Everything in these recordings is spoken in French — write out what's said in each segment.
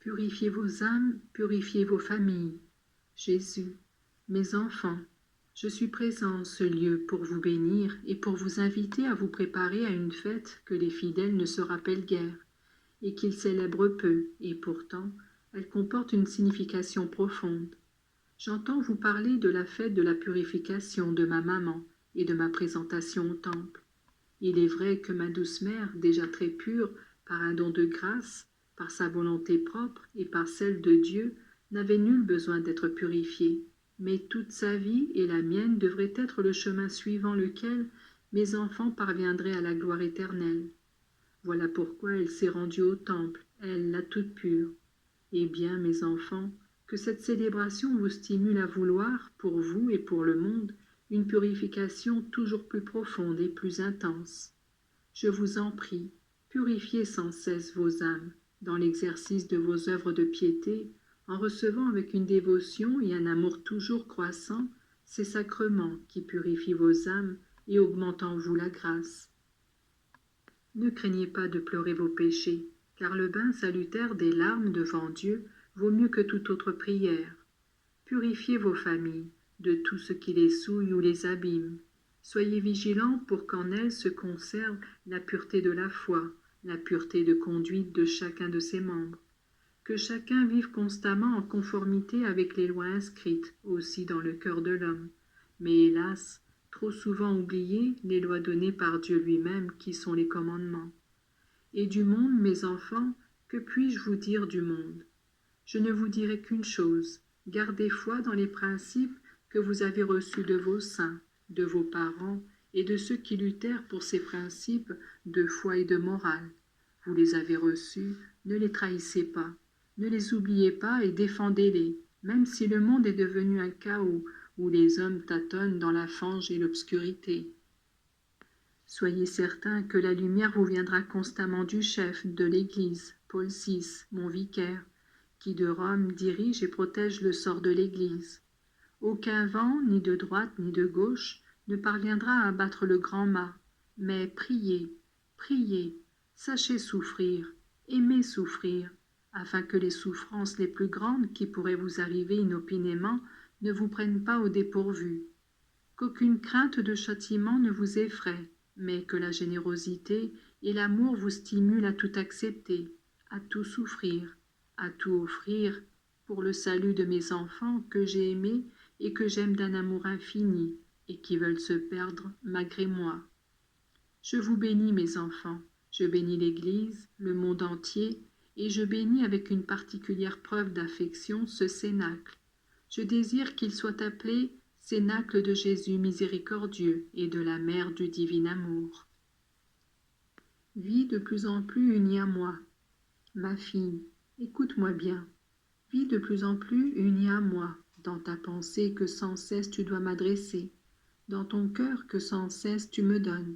Purifiez vos âmes, purifiez vos familles. Jésus, mes enfants, je suis présent en ce lieu pour vous bénir et pour vous inviter à vous préparer à une fête que les fidèles ne se rappellent guère et qu'ils célèbrent peu, et pourtant, elle comporte une signification profonde. J'entends vous parler de la fête de la purification de ma maman et de ma présentation au temple. Il est vrai que ma douce mère, déjà très pure, par un don de grâce, par sa volonté propre et par celle de Dieu, n'avait nul besoin d'être purifiée. Mais toute sa vie et la mienne devraient être le chemin suivant lequel mes enfants parviendraient à la gloire éternelle. Voilà pourquoi elle s'est rendue au temple, elle, la toute pure. Eh bien, mes enfants, que cette célébration vous stimule à vouloir, pour vous et pour le monde, une purification toujours plus profonde et plus intense. Je vous en prie, purifiez sans cesse vos âmes, dans l'exercice de vos œuvres de piété, en recevant avec une dévotion et un amour toujours croissant ces sacrements qui purifient vos âmes et augmentent en vous la grâce. Ne craignez pas de pleurer vos péchés, car le bain salutaire des larmes devant Dieu vaut mieux que toute autre prière. Purifiez vos familles de tout ce qui les souille ou les abîme. Soyez vigilants pour qu'en elles se conserve la pureté de la foi, la pureté de conduite de chacun de ses membres. Que chacun vive constamment en conformité avec les lois inscrites aussi dans le cœur de l'homme. Mais hélas, trop souvent oubliées, les lois données par Dieu lui-même qui sont les commandements. Et du monde, mes enfants, que puis-je vous dire du monde? Je ne vous dirai qu'une chose, gardez foi dans les principes que vous avez reçus de vos saints, de vos parents et de ceux qui luttèrent pour ces principes de foi et de morale. Vous les avez reçus, ne les trahissez pas, ne les oubliez pas et défendez-les, même si le monde est devenu un chaos où les hommes tâtonnent dans la fange et l'obscurité. Soyez certains que la lumière vous viendra constamment du chef de l'Église, Paul VI, mon vicaire, qui de Rome dirige et protège le sort de l'Église. Aucun vent, ni de droite ni de gauche, ne parviendra à abattre le grand mât, mais priez, priez, sachez souffrir, aimez souffrir, afin que les souffrances les plus grandes qui pourraient vous arriver inopinément ne vous prennent pas au dépourvu. Qu'aucune crainte de châtiment ne vous effraie, mais que la générosité et l'amour vous stimulent à tout accepter, à tout souffrir, à tout offrir pour le salut de mes enfants que j'ai aimés et que j'aime d'un amour infini et qui veulent se perdre malgré moi. Je vous bénis, mes enfants, je bénis l'Église, le monde entier, et je bénis avec une particulière preuve d'affection ce cénacle. Je désire qu'il soit appelé Cénacle de Jésus miséricordieux et de la Mère du divin amour. Vis de plus en plus unie à moi. Ma fille, écoute-moi bien. Vis de plus en plus unie à moi, dans ta pensée que sans cesse tu dois m'adresser, dans ton cœur que sans cesse tu me donnes,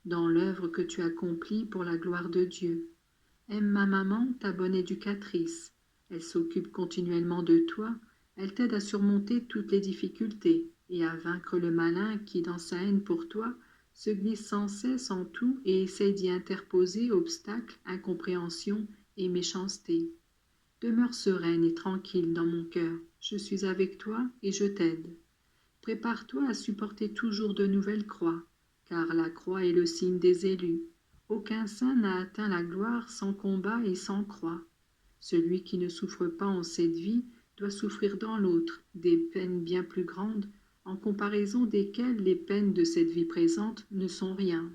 dans l'œuvre que tu accomplis pour la gloire de Dieu. Aime ma maman, ta bonne éducatrice. Elle s'occupe continuellement de toi, elle t'aide à surmonter toutes les difficultés et à vaincre le malin qui, dans sa haine pour toi, se glisse sans cesse en tout et essaie d'y interposer obstacles, incompréhensions et méchanceté. Demeure sereine et tranquille dans mon cœur, je suis avec toi et je t'aide. Prépare-toi à supporter toujours de nouvelles croix, car la croix est le signe des élus. Aucun saint n'a atteint la gloire sans combat et sans croix. Celui qui ne souffre pas en cette vie doit souffrir dans l'autre des peines bien plus grandes, en comparaison desquelles les peines de cette vie présente ne sont rien.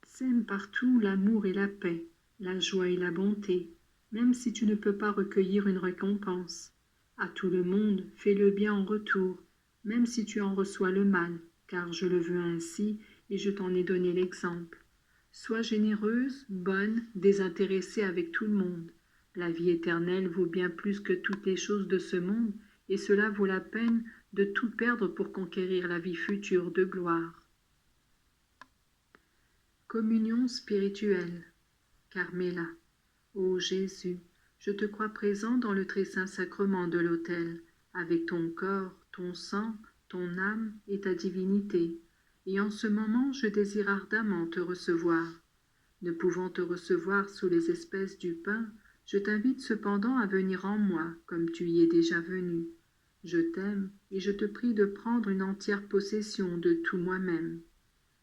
Sème partout l'amour et la paix, la joie et la bonté, même si tu ne peux pas recueillir une récompense. À tout le monde, fais le bien en retour, même si tu en reçois le mal, car je le veux ainsi et je t'en ai donné l'exemple. Sois généreuse, bonne, désintéressée avec tout le monde. La vie éternelle vaut bien plus que toutes les choses de ce monde, et cela vaut la peine de tout perdre pour conquérir la vie future de gloire. Communion spirituelle. Carmela. Ô Jésus, je te crois présent dans le très saint sacrement de l'autel, avec ton corps, ton sang, ton âme et ta divinité, et en ce moment je désire ardemment te recevoir. Ne pouvant te recevoir sous les espèces du pain, Je t'invite cependant à venir en moi, comme tu y es déjà venu. Je t'aime et je te prie de prendre une entière possession de tout moi-même.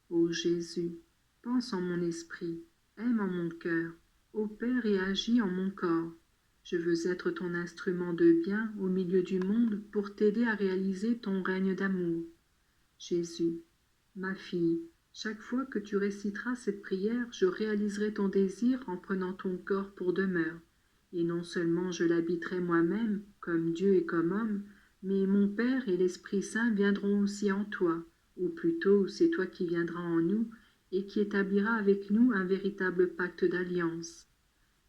Ô Jésus, pense en mon esprit, aime en mon cœur, opère et agis en mon corps. Je veux être ton instrument de bien au milieu du monde pour t'aider à réaliser ton règne d'amour. Jésus, ma fille, chaque fois que tu réciteras cette prière, je réaliserai ton désir en prenant ton corps pour demeure. Et non seulement je l'habiterai moi-même, comme Dieu et comme homme, mais mon Père et l'Esprit Saint viendront aussi en toi, ou plutôt c'est toi qui viendras en nous et qui établira avec nous un véritable pacte d'alliance.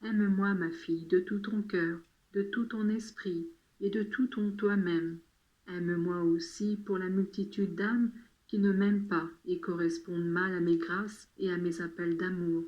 Aime-moi, ma fille, de tout ton cœur, de tout ton esprit et de tout ton toi-même. Aime-moi aussi pour la multitude d'âmes qui ne m'aiment pas et correspondent mal à mes grâces et à mes appels d'amour.